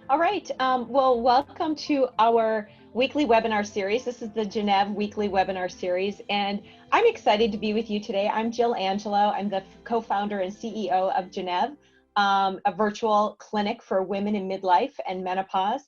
All right. Well, welcome to our weekly webinar series. This is the Gennev weekly webinar series, and I'm excited to be with you today. I'm Jill Angelo. I'm the co-founder and CEO of Gennev, a virtual clinic for women in midlife and menopause.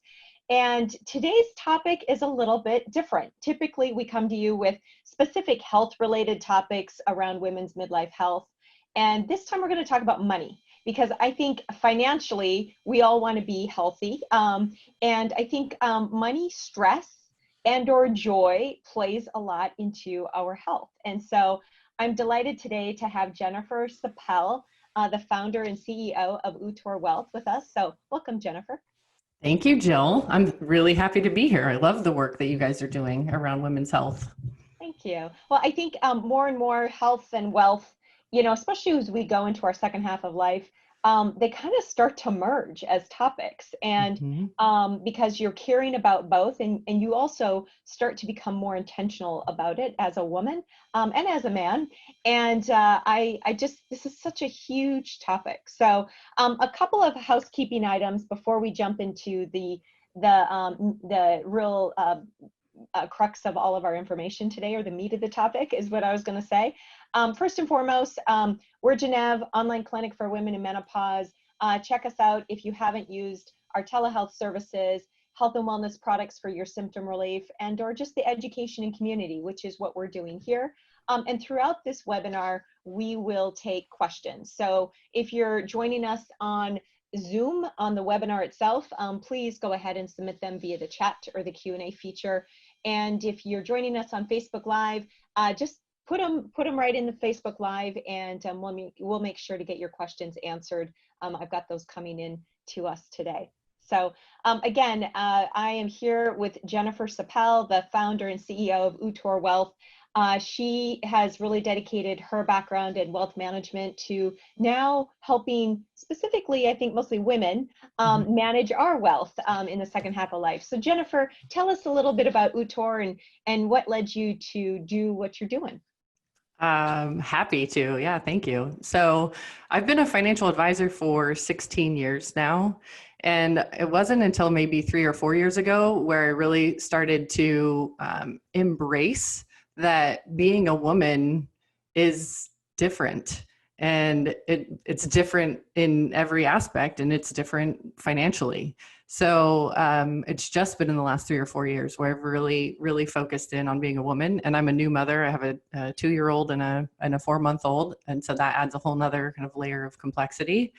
And today's topic is a little bit different. Typically, we come to you with specific health-related topics around women's midlife health. And this time we're going to talk about money, because I think financially we all want to be healthy. And I think money, stress, and or joy plays a lot into our health. And so I'm delighted today to have Jenifer Sapel, the founder and CEO of Utor Wealth with us. So welcome, Jenifer. Thank you, Jill. I'm really happy to be here. I love the work that you guys are doing around women's health. Thank you. Well, I think more and more health and wealth, especially as we go into our second half of life, they kind of start to merge as topics. And Mhm. because you're caring about both, and you also start to become more intentional about it as a woman and as a man. And this is such a huge topic. So a couple of housekeeping items before we jump into the real crux of all of our information today, or the meat of the topic, is what I was going to say. First and foremost, we're Gennev, online clinic for women in menopause. Check us out if you haven't used our telehealth services, health and wellness products for your symptom relief, and or just the education and community, which is what we're doing here. And throughout this webinar, we will take questions. So if you're joining us on Zoom on the webinar itself, please go ahead and submit them via the chat or the Q&A feature. And if you're joining us on Facebook Live, just put them right in the Facebook Live, and we'll make sure to get your questions answered. I've got those coming in to us today. So again, I am here with Jenifer Sapel, the founder and CEO of Utor Wealth. She has really dedicated her background in wealth management to now helping, specifically, I think mostly women, manage our wealth in the second half of life. So Jenifer, tell us a little bit about Utor and what led you to do what you're doing. Happy to. Yeah, thank you. So I've been a financial advisor for 16 years now. And it wasn't until maybe 3 or 4 years ago where I really started to embrace that being a woman is different. And it's different in every aspect, and it's different financially. So it's just been in the last 3 or 4 years where I've really focused in on being a woman. And I'm a new mother. I have a 2-year-old and a 4-month-old. And so that adds a whole nother kind of layer of complexity.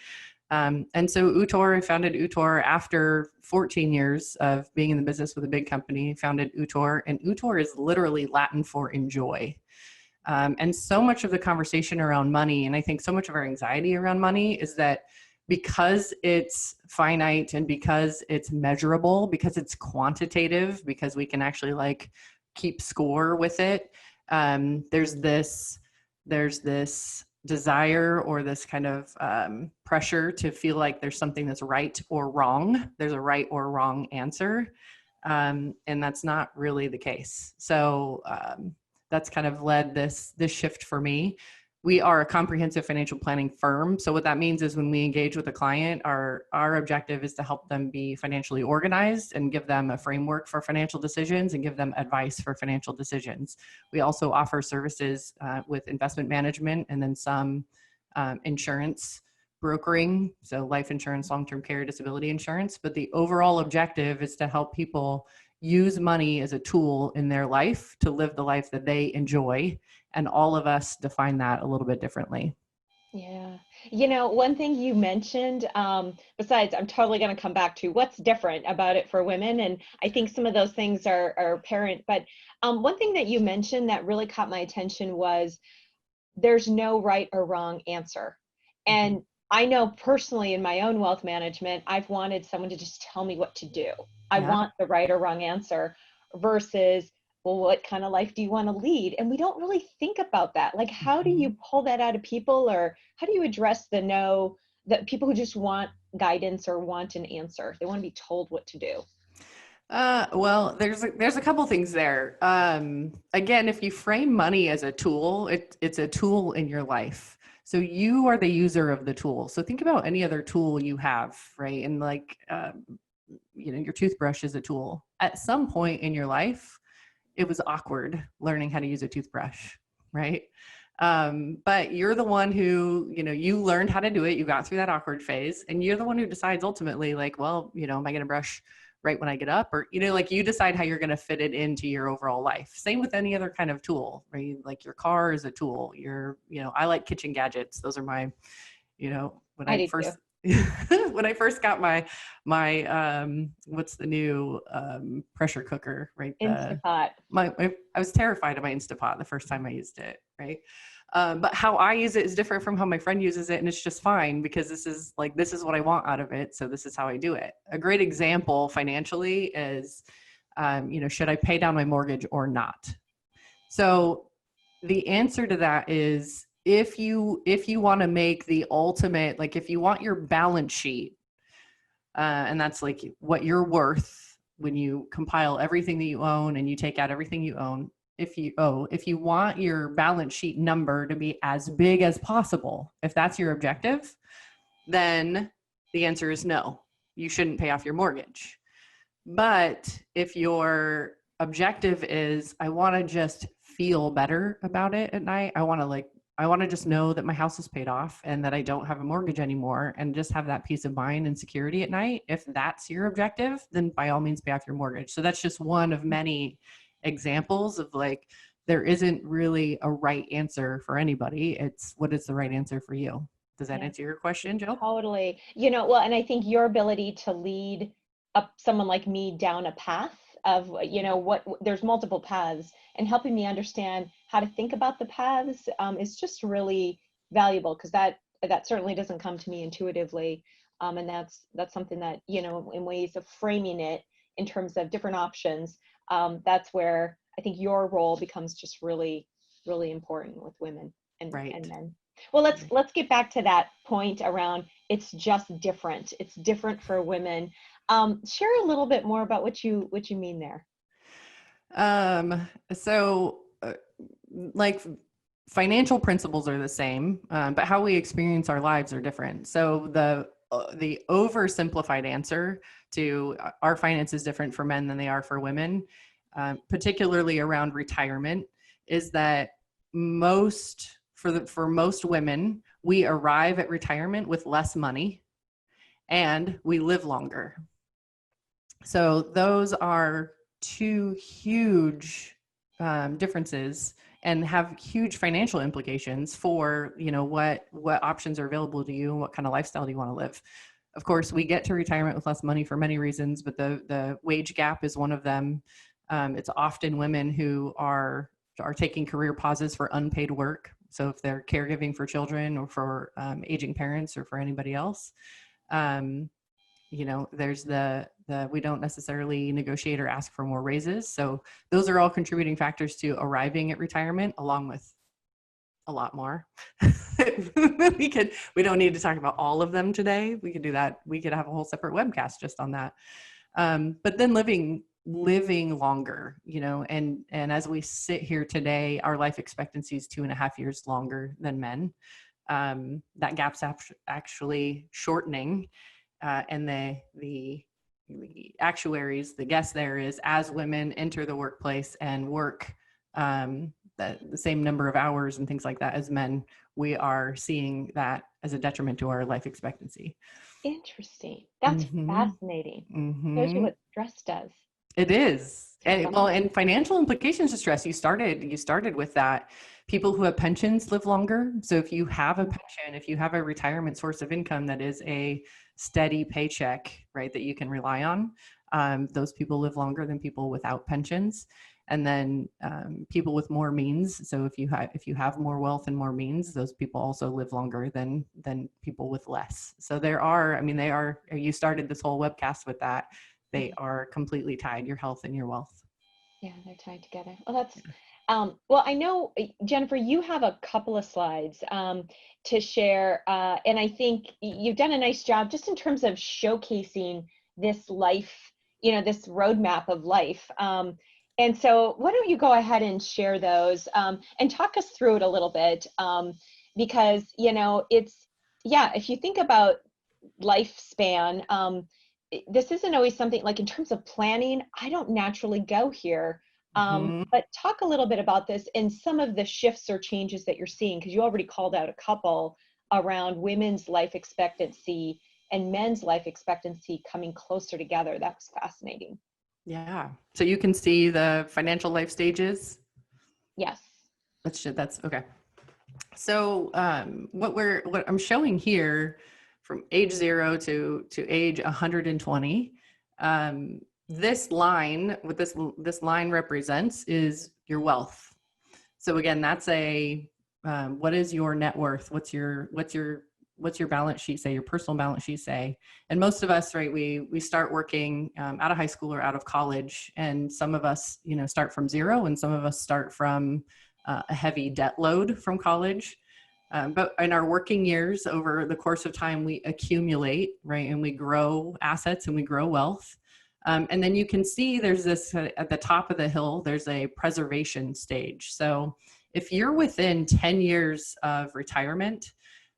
And so I founded Utor after 14 years of being in the business with a big company, founded Utor. And Utor is literally Latin for enjoy. And so much of the conversation around money, and I think so much of our anxiety around money, is that because it's finite and because it's measurable, because it's quantitative, because we can actually keep score with it, there's this desire or this kind of pressure to feel like there's something that's right or wrong. There's a right or wrong answer. And that's not really the case. So that's kind of led this shift for me. We are a comprehensive financial planning firm. So what that means is when we engage with a client, our objective is to help them be financially organized and give them a framework for financial decisions and give them advice for financial decisions. We also offer services with investment management and then some insurance brokering, so life insurance, long-term care, disability insurance. But the overall objective is to help people use money as a tool in their life to live the life that they enjoy. And all of us define that a little bit differently. Yeah. One thing you mentioned, besides, I'm totally going to come back to what's different about it for women. And I think some of those things are apparent. But one thing that you mentioned that really caught my attention was there's no right or wrong answer. And I know personally in my own wealth management, I've wanted someone to just tell me what to do. I want the right or wrong answer versus, well, what kind of life do you want to lead? And we don't really think about that. Like, how do you pull that out of people, or how do you address the people who just want guidance or want an answer? They want to be told what to do. Well, there's a couple things there. Again, if you frame money as a tool, it's a tool in your life. So you are the user of the tool. So think about any other tool you have, right? And your toothbrush is a tool. At some point in your life, it was awkward learning how to use a toothbrush, right? But you're the one who, you learned how to do it. You got through that awkward phase, and you're the one who decides ultimately, like, well, am I going to brush right when I get up? Or, like, you decide how you're going to fit it into your overall life. Same with any other kind of tool, right? Like your car is a tool. I like kitchen gadgets. Those are my, when I I do too. first, when I first got my what's the new pressure cooker, right? Instapot. I was terrified of my Instapot the first time I used it, right? But how I use it is different from how my friend uses it, and it's just fine because this is what I want out of it, so this is how I do it. A great example financially is, should I pay down my mortgage or not? So the answer to that is, if you want to make the ultimate, like if you want your balance sheet, and that's like what you're worth when you compile everything that you own and you take out everything you own. If you want your balance sheet number to be as big as possible, if that's your objective, then the answer is no, you shouldn't pay off your mortgage. But if your objective is, I want to just feel better about it at night, I want to just know that my house is paid off and that I don't have a mortgage anymore, and just have that peace of mind and security at night. If that's your objective, then by all means pay off your mortgage. So that's just one of many examples of, like, there isn't really a right answer for anybody. It's what is the right answer for you. Does that answer your question, Jill? Totally. Well, and I think your ability to lead up someone like me down a path of, there's multiple paths, and helping me understand how to think about the paths is just really valuable, because that certainly doesn't come to me intuitively. And that's something that, in ways of framing it in terms of different options, that's where I think your role becomes just really, really important with women and men. Well, let's get back to that point around, it's just different. It's different for women. Share a little bit more about what you mean there. So like, financial principles are the same, but how we experience our lives are different. So the oversimplified answer to our finance is different for men than they are for women, particularly around retirement, is that for most women, we arrive at retirement with less money and we live longer. So those are two huge differences, and have huge financial implications for, what options are available to you and what kind of lifestyle do you want to live. Of course, we get to retirement with less money for many reasons, but the wage gap is one of them. It's often women who are taking career pauses for unpaid work. So if they're caregiving for children or for aging parents or for anybody else, there's we don't necessarily negotiate or ask for more raises. So those are all contributing factors to arriving at retirement, along with a lot more. We don't need to talk about all of them today. We could do that. We could have a whole separate webcast just on that. But then living longer, and as we sit here today, our life expectancy is 2.5 years longer than men. That gap's actually shortening. And the actuaries, the guess there is, as women enter the workplace and work the same number of hours and things like that as men, we are seeing that as a detriment to our life expectancy. Interesting. That's fascinating. Shows you what stress does. It is. And financial implications of stress. You started with that. People who have pensions live longer. So if you have a pension, if you have a retirement source of income that is a steady paycheck, right, that you can rely on, those people live longer than people without pensions. And then people with more means. So if you have more wealth and more means, those people also live longer than people with less. So you started this whole webcast with that. They are completely tied, your health and your wealth. Yeah, they're tied together. Well, that's, well, I know, Jenifer, you have a couple of slides to share. And I think you've done a nice job just in terms of showcasing this life, this roadmap of life. And so why don't you go ahead and share those and talk us through it a little bit, because, if you think about lifespan, this isn't always something like in terms of planning, I don't naturally go here. Mhm. But talk a little bit about this and some of the shifts or changes that you're seeing, because you already called out a couple around women's life expectancy and men's life expectancy coming closer together. That was fascinating. Yeah. So you can see the financial life stages. Yes. That's okay. So what I'm showing here from age 0 to age 120, this line, what this line represents is your wealth. So again, that's what is your net worth? What's your balance sheet say? Your personal balance sheet say? And most of us, right? We start working out of high school or out of college, and some of us, start from zero, and some of us start from a heavy debt load from college. But in our working years, over the course of time, we accumulate, right? And we grow assets and we grow wealth. And then you can see there's this at the top of the hill, there's a preservation stage. So if you're within 10 years of retirement,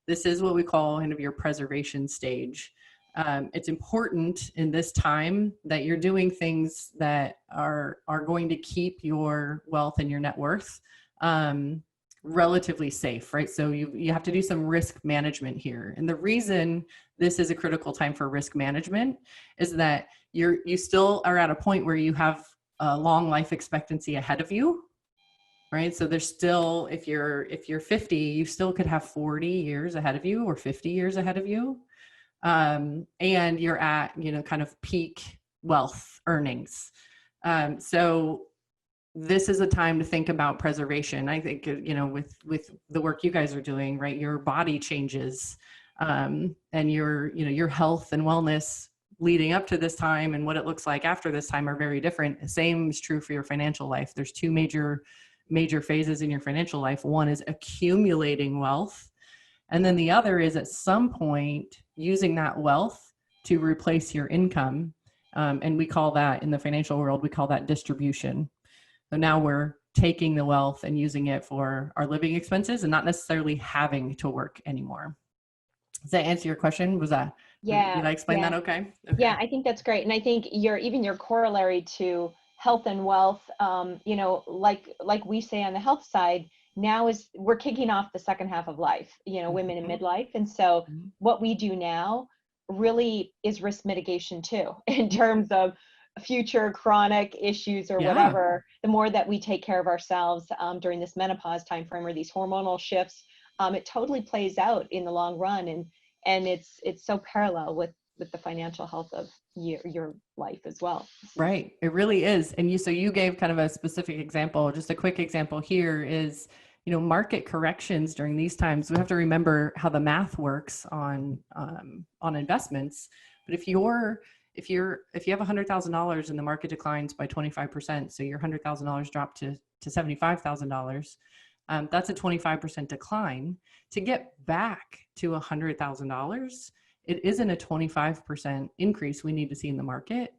this is what we call kind of your preservation stage. It's important in this time that you're doing things that are going to keep your wealth and your net worth relatively safe, right? So you have to do some risk management here. And the reason this is a critical time for risk management is that you still are at a point where you have a long life expectancy ahead of you, right? So there's still, if you're 50, you still could have 40 years ahead of you or 50 years ahead of you. And you're at, kind of peak wealth earnings. So this is a time to think about preservation. I think, with the work you guys are doing, right, your body changes, and your health and wellness leading up to this time and what it looks like after this time are very different. Same is true for your financial life. There's two major phases in your financial life. One is accumulating wealth, and then the other is at some point using that wealth to replace your income. And we call that, in the financial world, we call that distribution. So now we're taking the wealth and using it for our living expenses and not necessarily having to work anymore. Does that answer your question? Did Yeah. I explain Yeah. that okay? Yeah, Okay. I think that's great. And I think your corollary to health and wealth, like we say on the health side, now is we're kicking off the second half of life, women in Mhm. midlife. And so Mhm. what we do now really is risk mitigation too, in terms of future chronic issues or Yeah, whatever. The more that we take care of ourselves during this menopause timeframe or these hormonal shifts, it totally plays out in the long run. And it's so parallel with the financial health of your life as well. right. It really is. And so you gave kind of a specific example. Just a quick example here is, market corrections during these times. We have to remember how the math works on investments. But if you have $100,000 and the market declines by 25%, so your $100,000 dropped to $75,000, that's a 25% decline. To get back to $100,000, it isn't a 25% increase we need to see in the market.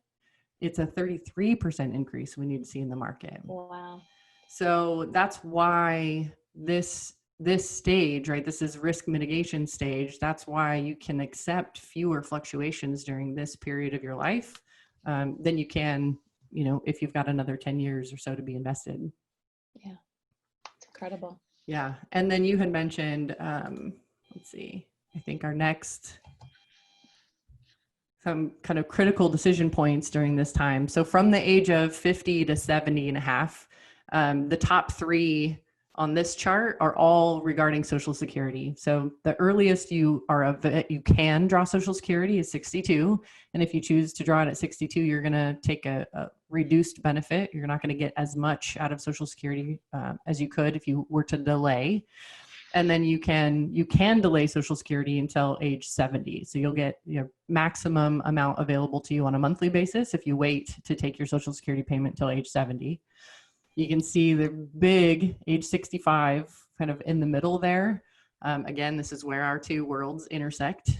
It's a 33% increase we need to see in the market. Wow. So that's why this stage, right? This is risk mitigation stage. That's why you can accept fewer fluctuations during this period of your life than you can, if you've got another 10 years or so to be invested. Yeah, it's incredible. Yeah. And then you had mentioned, let's see, I think our next, some kind of critical decision points during this time. So from the age of 50 to 70 and a half, the top three on this chart are all regarding Social Security. So the earliest you can draw Social Security is 62. And if you choose to draw it at 62, you're going to take a reduced benefit. You're not going to get as much out of Social Security as you could if you were to delay. And then you can delay Social Security until age 70. So you'll get your maximum amount available to you on a monthly basis if you wait to take your Social Security payment till age 70. You can see the big age 65 kind of in the middle there. Again, this is where our two worlds intersect.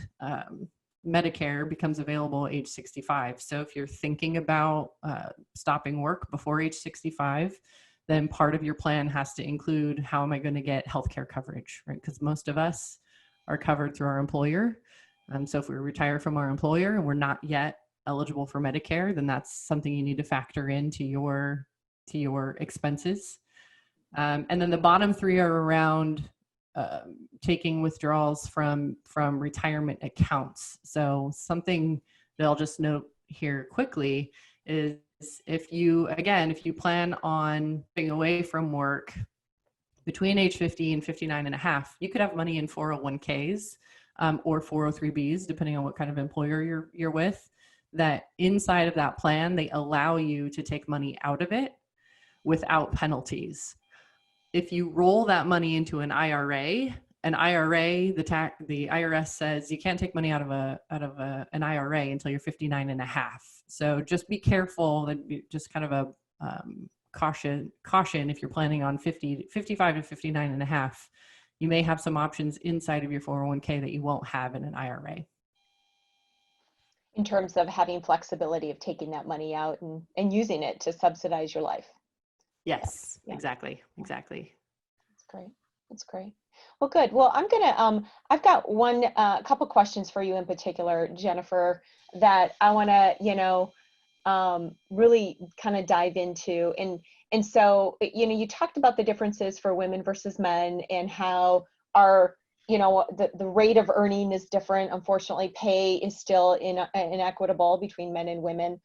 Medicare becomes available age 65. So if you're thinking about stopping work before age 65, then part of your plan has to include, how am I going to get healthcare coverage, right? Because most of us are covered through our employer. So if we retire from our employer and we're not yet eligible for Medicare, then that's something you need to factor into your expenses. And then the bottom three are around taking withdrawals from retirement accounts. So something that I'll just note here quickly is if you plan on being away from work between age 50 and 59 and a half, you could have money in 401ks or 403bs, depending on what kind of employer you're with, that inside of that plan, they allow you to take money out of it without penalties. If you roll that money into an IRA, the IRS says you can't take money out of an IRA until you're 59 and a half. So just be careful, that just kind of a caution if you're planning on 55 to 59 and a half. You may have some options inside of your 401k that you won't have in an IRA. In terms of having flexibility of taking that money out and using it to subsidize your life. Yes, yeah. Exactly. That's great. That's great. Well, good. Well, I'm gonna, I've got couple questions for you in particular, Jenifer, that I wanna, really kind of dive into. And so, you talked about the differences for women versus men and how our, the rate of earning is different. Unfortunately, pay is still inequitable between men and women.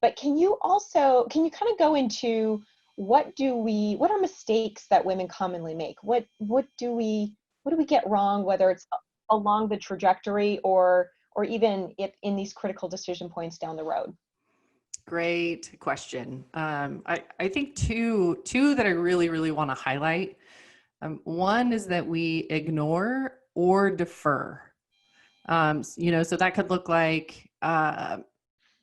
But can you kind of go into what are mistakes that women commonly make? What do we get wrong, whether it's along the trajectory or even if in these critical decision points down the road? Great question. I think two that I really, really want to highlight. One is that we ignore or defer. So that could look like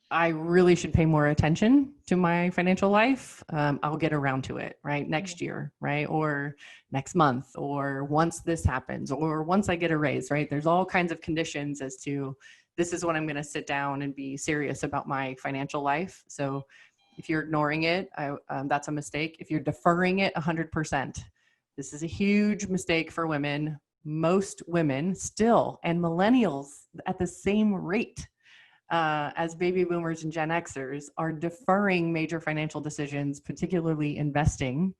I really should pay more attention to my financial life. I'll get around to it, right? Next year, right? Or next month, or once this happens, or once I get a raise, right? There's all kinds of conditions as to this is when I'm going to sit down and be serious about my financial life. So if you're ignoring it, that's a mistake. If you're deferring it 100%, this is a huge mistake for women. Most women still, and millennials at the same rate, as baby boomers and Gen Xers, are deferring major financial decisions, particularly investing,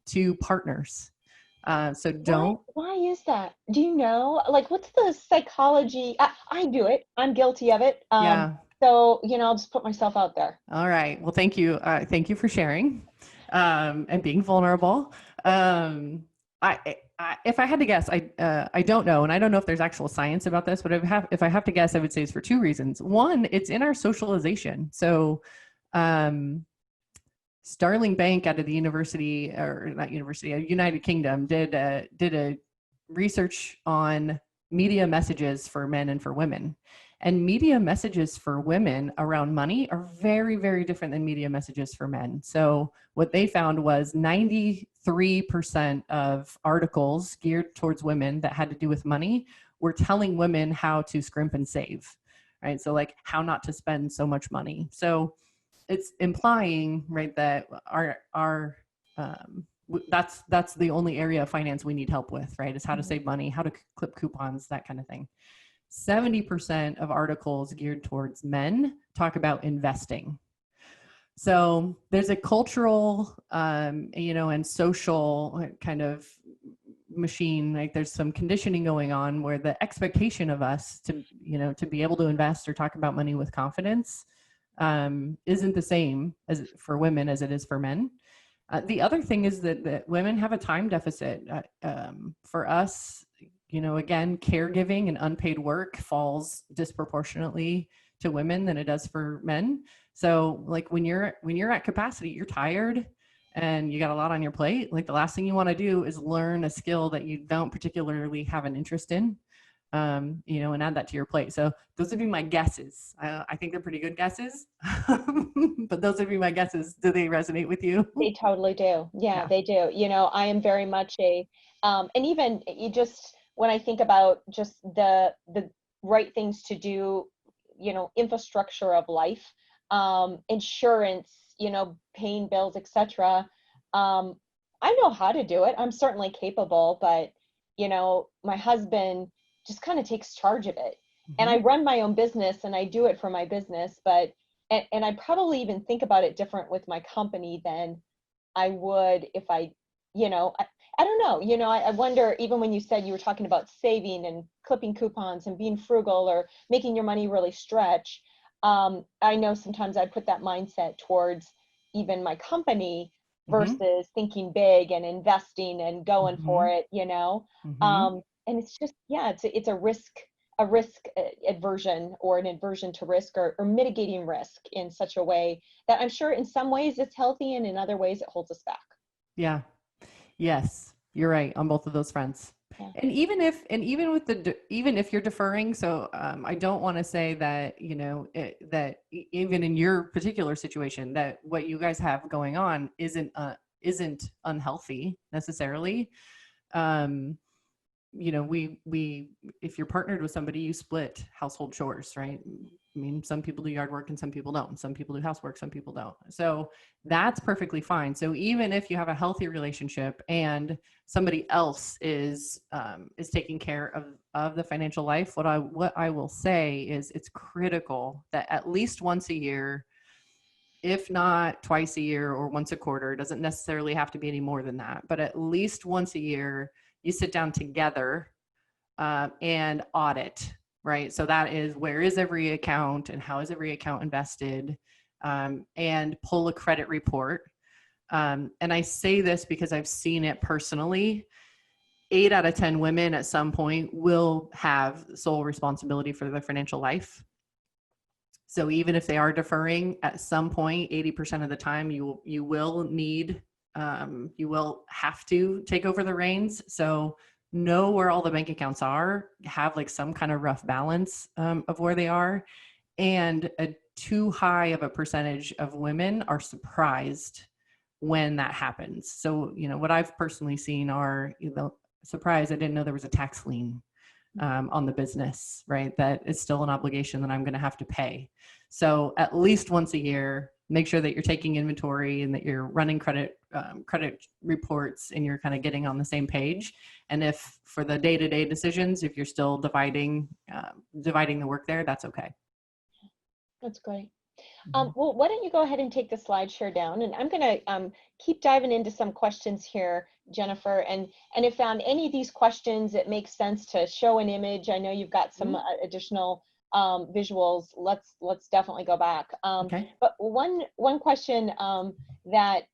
to partners. So don't. Why is that? Do you know? Like, what's the psychology? I do it. I'm guilty of it. Yeah. So, I'll just put myself out there. All right. Well, thank you. Thank you for sharing and being vulnerable. If I had to guess, I don't know, and I don't know if there's actual science about this, but if I have to guess, I would say it's for two reasons. One, it's in our socialization. So, Starling Bank out of the United Kingdom did a research on media messages for men and for women. And media messages for women around money are very, very different than media messages for men. So what they found was 93% of articles geared towards women that had to do with money were telling women how to scrimp and save, right? So like how not to spend so much money. So it's implying, right, that that's the only area of finance we need help with, right? Is how to save money, how to clip coupons, that kind of thing. 70% of articles geared towards men talk about investing. So there's a cultural, and social kind of machine. Like there's some conditioning going on where the expectation of us to be able to invest or talk about money with confidence isn't the same as for women as it is for men. The other thing is that women have a time deficit. For us, again, caregiving and unpaid work falls disproportionately to women than it does for men. So like when you're at capacity, you're tired and you got a lot on your plate. Like the last thing you want to do is learn a skill that you don't particularly have an interest in, and add that to your plate. So those would be my guesses. I think they're pretty good guesses, but those would be my guesses. Do they resonate with you? They totally do. Yeah, they do. I am very much and even when I think about just the right things to do, infrastructure of life, insurance, paying bills, etc. I know how to do it. I'm certainly capable, but my husband just kind of takes charge of it. And I Mhm. run my own business and I do it for my business, but, and I probably even think about it different with my company than I would if I, I don't know, I wonder, even when you said you were talking about saving and clipping coupons and being frugal or making your money really stretch, I know sometimes I put that mindset towards even my company Mhm. versus thinking big and investing and going for Mhm. it. Mhm. And it's just, yeah, it's a risk aversion or an aversion to risk, or mitigating risk in such a way that I'm sure in some ways it's healthy and in other ways it holds us back. Yeah. Yes, you're right on both of those fronts. Yeah. And even with even if you're deferring, so I don't want to say that even in your particular situation that what you guys have going on isn't unhealthy necessarily. Um, we if you're partnered with somebody, you split household chores, right? I mean, some people do yard work and some people don't. Some people do housework, some people don't. So that's perfectly fine. So even if you have a healthy relationship and somebody else is taking care of the financial life, what I will say is it's critical that at least once a year, if not twice a year or once a quarter, it doesn't necessarily have to be any more than that, but at least once a year, you sit down together and audit, right? So that is, where is every account and how is every account invested, and pull a credit report. And I say this because I've seen it personally. 8 out of 10 women at some point will have sole responsibility for their financial life. So even if they are deferring, at some point, 80% of the time, you will need, you will have to take over the reins. So know where all the bank accounts are, have like some kind of rough balance of where they are. And a too high of a percentage of women are surprised when that happens. So, what I've personally seen are, surprised I didn't know there was a tax lien on the business, right? That is still an obligation that I'm going to have to pay. So at least once a year, make sure that you're taking inventory and that you're running credit reports and you're kind of getting on the same page. And if for the day-to-day decisions, if you're still dividing the work there, that's okay. That's great. Mhm. Well, why don't you go ahead and take the slide share down, and I'm going to keep diving into some questions here, Jenifer. And if on any of these questions it makes sense to show an image, I know you've got some Mhm. additional visuals. Let's definitely go back. Okay. But one question that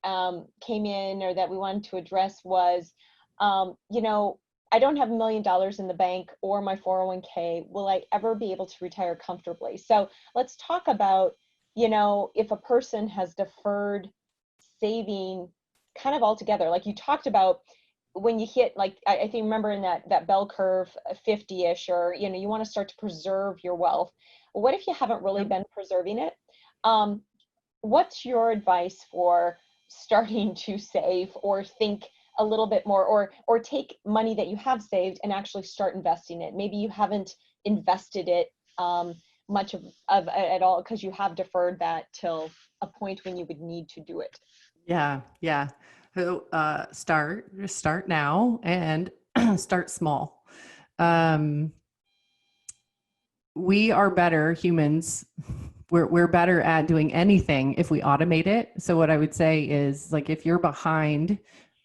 came in, or that we wanted to address, was, I don't have $1 million in the bank or my 401k. Will I ever be able to retire comfortably? So let's talk about, if a person has deferred saving kind of altogether, like you talked about, when you hit, like, I think, remember in that bell curve, 50-ish, or, you want to start to preserve your wealth. What if you haven't really Yep. been preserving it? Um, what's your advice for starting to save, or think a little bit more, or take money that you have saved and actually start investing it? Maybe you haven't invested it much of at all because you have deferred that till a point when you would need to do it. Yeah. Yeah. So start now and start small. Um, we are better humans. We're better at doing anything if we automate it. So what I would say is, like, if you're behind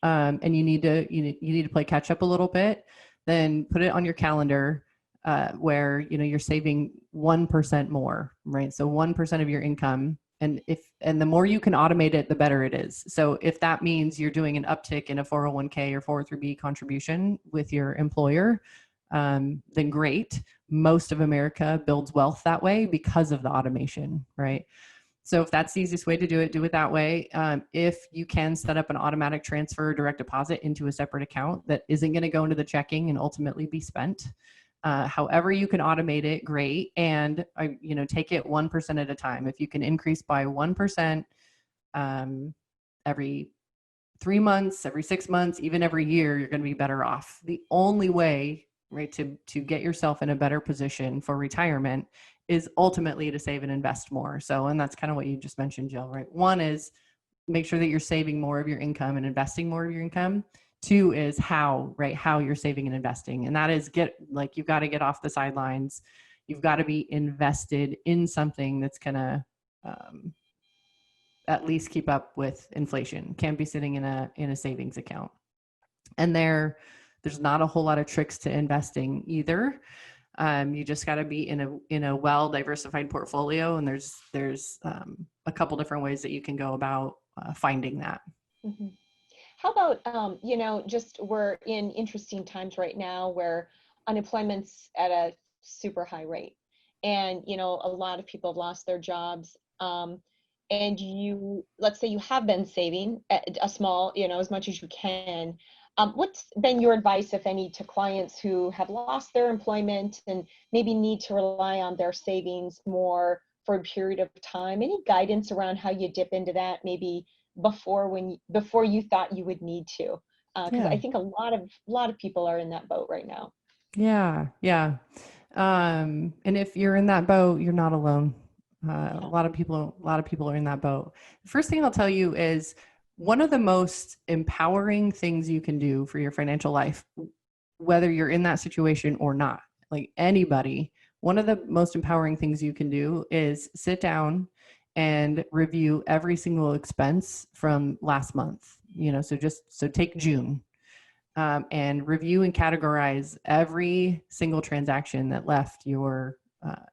and you need to play catch up a little bit, then put it on your calendar where you're saving 1% more, right? So 1% of your income, and the more you can automate it, the better it is. So if that means you're doing an uptick in a 401k or 403b contribution with your employer, then great. Most of America builds wealth that way because of the automation, right? So if that's the easiest way to do it that way. If you can set up an automatic transfer or direct deposit into a separate account that isn't going to go into the checking and ultimately be spent. However you can automate it, great. And take it 1% at a time. If you can increase by 1% every 3 months, every 6 months, even every year, you're going to be better off. The only way, right, to get yourself in a better position for retirement is ultimately to save and invest more. So, and that's kind of what you just mentioned, Jill, right? One is make sure that you're saving more of your income and investing more of your income. Two is how you're saving and investing. And that is, you've got to get off the sidelines. you've got to be invested in something that's going to at least keep up with inflation. Can't be sitting in a savings account. And there's not a whole lot of tricks to investing either. You just got to be in a well diversified portfolio, and there's a couple different ways that you can go about finding that. Mm-hmm. How about, just we're in interesting times right now where unemployment's at a super high rate. And, a lot of people have lost their jobs. And let's say you have been saving a small, as much as you can. What's been your advice, if any, to clients who have lost their employment and maybe need to rely on their savings more for a period of time? Any guidance around how you dip into that maybe before you thought you would need to? Because I think a lot of people are in that boat right now. Yeah. And if you're in that boat, you're not alone. A lot of people are in that boat. The first thing I'll tell you is one of the most empowering things you can do for your financial life, whether you're in that situation or not, like anybody, one of the most empowering things you can do is sit down and review every single expense from last month. So take June. And review and categorize every single transaction that left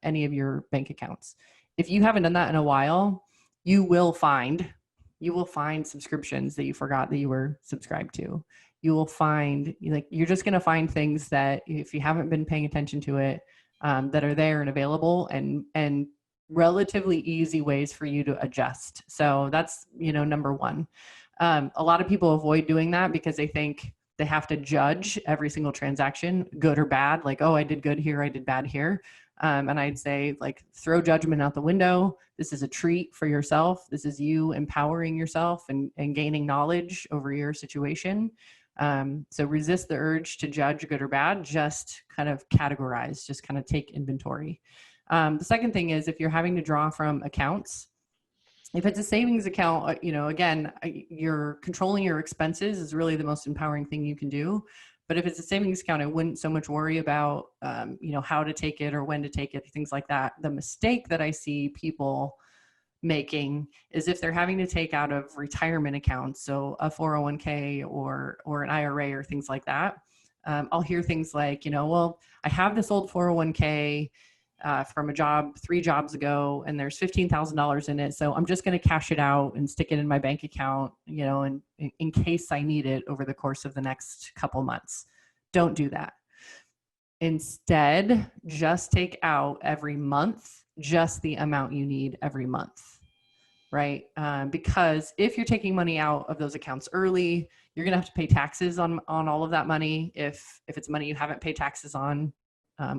any of your bank accounts. If you haven't done that in a while, you will find subscriptions that you forgot that you were subscribed to. You will find, you're just going to find things that if you haven't been paying attention to it, that are there and available, and relatively easy ways for you to adjust. So that's, number one. A lot of people avoid doing that because they think they have to judge every single transaction, good or bad. Like, oh, I did good here, I did bad here. And I'd say, throw judgment out the window. This is a treat for yourself. This is you empowering yourself and gaining knowledge over your situation. So resist the urge to judge good or bad. Just kind of categorize, just kind of take inventory. The second thing is, if you're having to draw from accounts, if it's a savings account, again, you're controlling your expenses is really the most empowering thing you can do. But if it's a savings account, I wouldn't so much worry about, how to take it or when to take it, things like that. The mistake that I see people making is if they're having to take out of retirement accounts, so a 401k or an IRA or things like that. I'll hear things like, well, I have this old 401k from a job 3 jobs ago, and there's $15,000 in it. So I'm just going to cash it out and stick it in my bank account, and in case I need it over the course of the next couple months. Don't do that. Instead, just take out every month, just the amount you need every month, right? Because if you're taking money out of those accounts early, you're going to have to pay taxes on all of that money. If it's money you haven't paid taxes on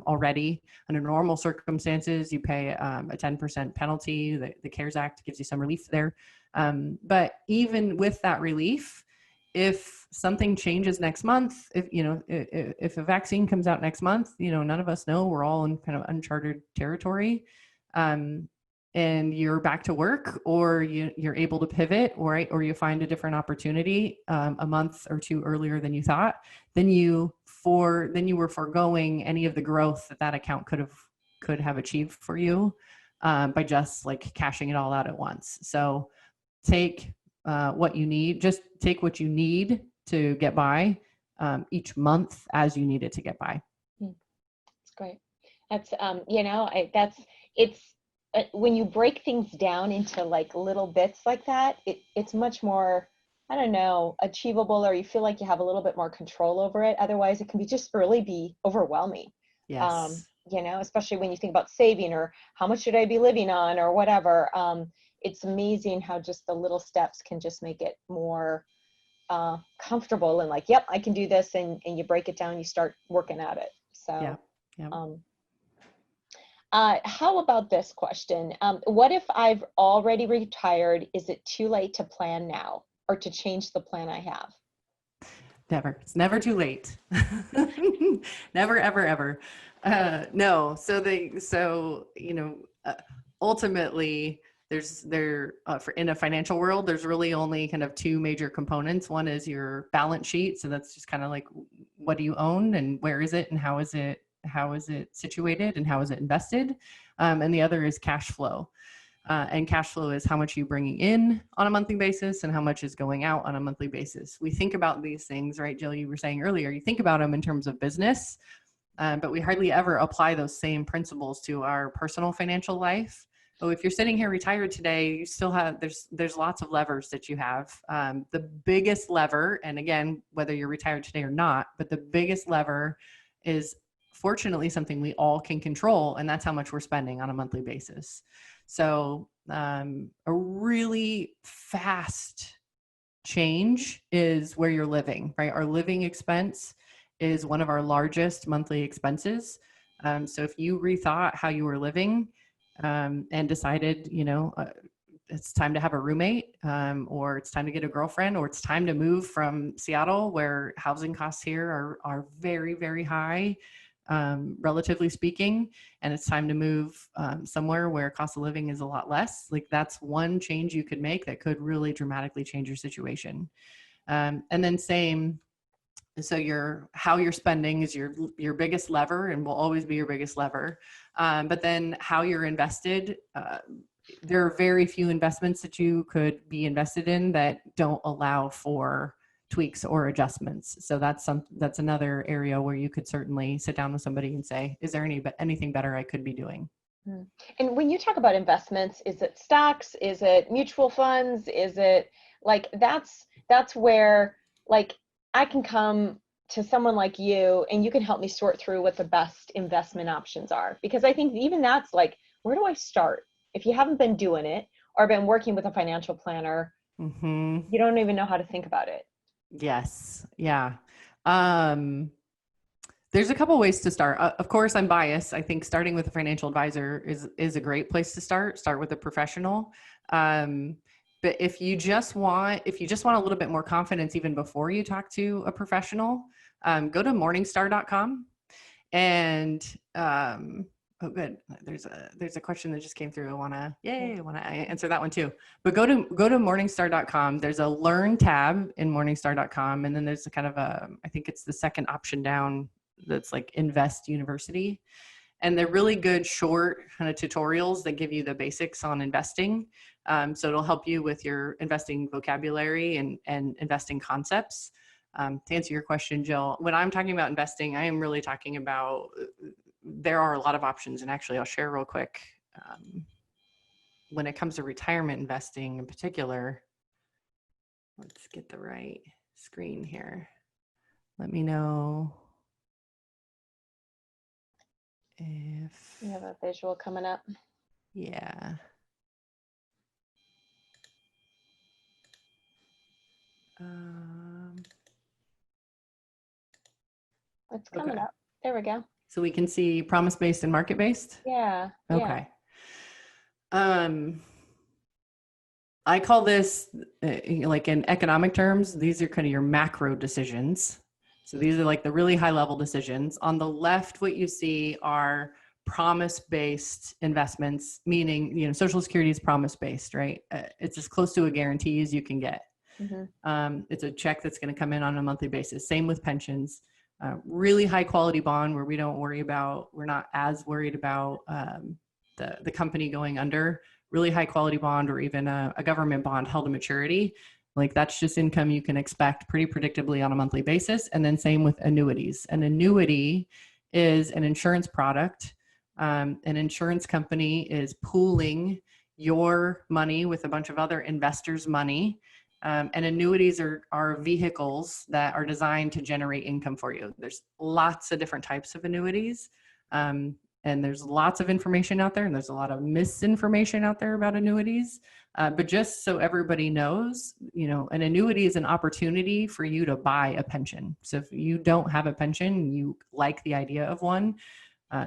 already. Under normal circumstances, you pay a 10% penalty. The CARES Act gives you some relief there. But even with that relief, if something changes next month, if a vaccine comes out next month, none of us know. We're all in kind of uncharted territory. And you're back to work, or you're able to pivot, or you find a different opportunity a month or 2 earlier than you thought, then you were foregoing any of the growth that account could have achieved for you by just cashing it all out at once. So take what you need. Just take what you need to get by each month as you need it to get by. That's great. That's it's. When you break things down into little bits like that, it's much more, I don't know, achievable, or you feel like you have a little bit more control over it. Otherwise, it can be overwhelming. Yes. Especially when you think about saving or how much should I be living on or whatever. It's amazing how just the little steps can just make it more comfortable and yep, I can do this. And you break it down, you start working at it. So, yeah. How about this question? What if I've already retired? Is it too late to plan now or to change the plan I have? Never. It's never too late. Never, ever, ever. No. So ultimately, in a financial world, there's really only kind of 2 major components. One is your balance sheet. So that's just kind of what do you own and where is it and how is it how is it situated and how is it invested? And the other is cash flow. And cash flow is how much you're bringing in on a monthly basis and how much is going out on a monthly basis. We think about these things, right, Jill? You were saying earlier, you think about them in terms of business, but we hardly ever apply those same principles to our personal financial life. So if you're sitting here retired today, you still have, there's lots of levers that you have. The biggest lever, and again, whether you're retired today or not, but the biggest lever is fortunately something we all can control, and that's how much we're spending on a monthly basis. So a really fast change is where you're living, right? Our living expense is one of our largest monthly expenses. So if you rethought how you were living and decided, it's time to have a roommate, or it's time to get a girlfriend, or it's time to move from Seattle, where housing costs here are very, very high, relatively speaking, and it's time to move somewhere where cost of living is a lot less. Like, that's one change you could make that could really dramatically change your situation. And then same, so how you're spending is your biggest lever and will always be your biggest lever. But then how you're invested, there are very few investments that you could be invested in that don't allow for tweaks or adjustments. So that's another area where you could certainly sit down with somebody and say, is there anything better I could be doing? And when you talk about investments, is it stocks? Is it mutual funds? Is it like, that's where, like, I can come to someone like you and you can help me sort through what the best investment options are. Because I think even that's like, where do I start? If you haven't been doing it or been working with a financial planner, you don't even know how to think about it. Yes. Yeah. There's a couple ways to start. Of course, I'm biased. I think starting with a financial advisor is a great place to start. Start with a professional. But if you just want a little bit more confidence, even before you talk to a professional, go to morningstar.com. And oh, good. There's a question that just came through. I want to answer that one too. But go to morningstar.com. There's a learn tab in morningstar.com, and then there's a kind of I think it's the second option down that's like Invest University. And they're really good short kind of tutorials that give you the basics on investing. So it'll help you with your investing vocabulary and investing concepts. To answer your question, Jill, when I'm talking about investing, I am really talking about, there are a lot of options. And actually, I'll share real quick. When it comes to retirement investing in particular, let's get the right screen here. Let me know if you have a visual coming up. Yeah. It's coming up. There we go. So we can see promise-based and market-based? Yeah. Okay. I call this, like in economic terms, these are kind of your macro decisions. So these are like the really high level decisions. On the left, what you see are promise-based investments, meaning, Social Security is promise-based, right? It's as close to a guarantee as you can get. It's a check that's going to come in on a monthly basis. Same with pensions. Really high quality bond where we're not as worried about the company going under. Really high quality bond, or even a government bond held to maturity. Like, that's just income you can expect pretty predictably on a monthly basis. And then same with annuities. An annuity is an insurance product. An insurance company is pooling your money with a bunch of other investors' money. And annuities are vehicles that are designed to generate income for you. There's lots of different types of annuities. And there's lots of information out there, and there's a lot of misinformation out there about annuities. But just so everybody knows, an annuity is an opportunity for you to buy a pension. So if you don't have a pension, you like the idea of one,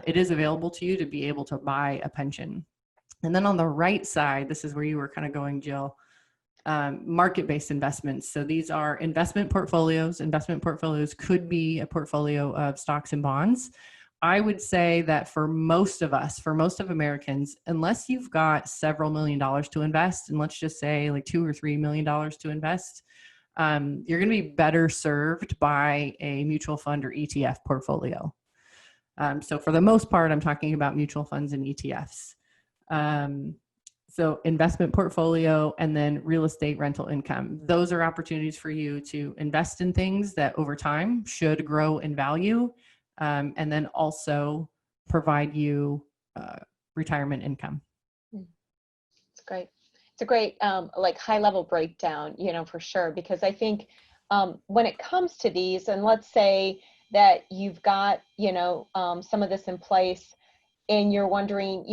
it is available to you to be able to buy a pension. And then on the right side, this is where you were kind of going, Jill, market-based investments. So these are investment portfolios. Investment portfolios could be a portfolio of stocks and bonds. I would say that for most of Americans, unless you've got several $1 million to invest, and let's just say like $2 or $3 million to invest, you're going to be better served by a mutual fund or ETF portfolio. So for the most part, I'm talking about mutual funds and ETFs. So investment portfolio and then real estate rental income. Those are opportunities for you to invest in things that over time should grow in value, and then also provide you retirement income. It's great. It's a great like high level breakdown, for sure, because I think when it comes to these, and let's say that you've got, some of this in place and you're wondering,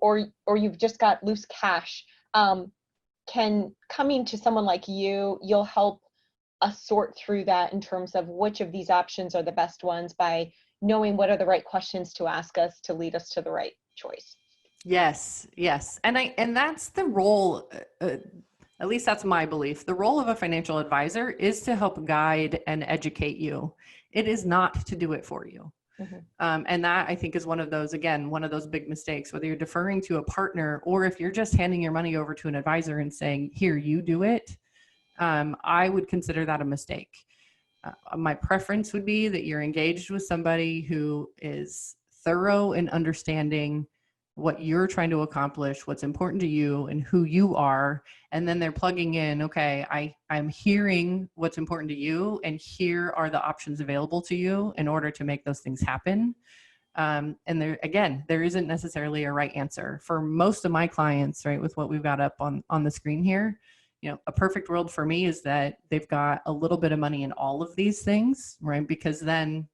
or you've just got loose cash, can coming to someone like you'll help us sort through that in terms of which of these options are the best ones by knowing what are the right questions to ask us to lead us to the right choice. Yes, yes. And that's the role, at least that's my belief. The role of a financial advisor is to help guide and educate you. It is not to do it for you. Mm-hmm. And that, I think, is one of those big mistakes, whether you're deferring to a partner or if you're just handing your money over to an advisor and saying, here, you do it. I would consider that a mistake. My preference would be that you're engaged with somebody who is thorough in understanding what you're trying to accomplish, what's important to you and who you are. And then they're plugging in, okay, I'm hearing what's important to you and here are the options available to you in order to make those things happen. And there isn't necessarily a right answer for most of my clients, right? With what we've got up on the screen here, a perfect world for me is that they've got a little bit of money in all of these things, right? Because then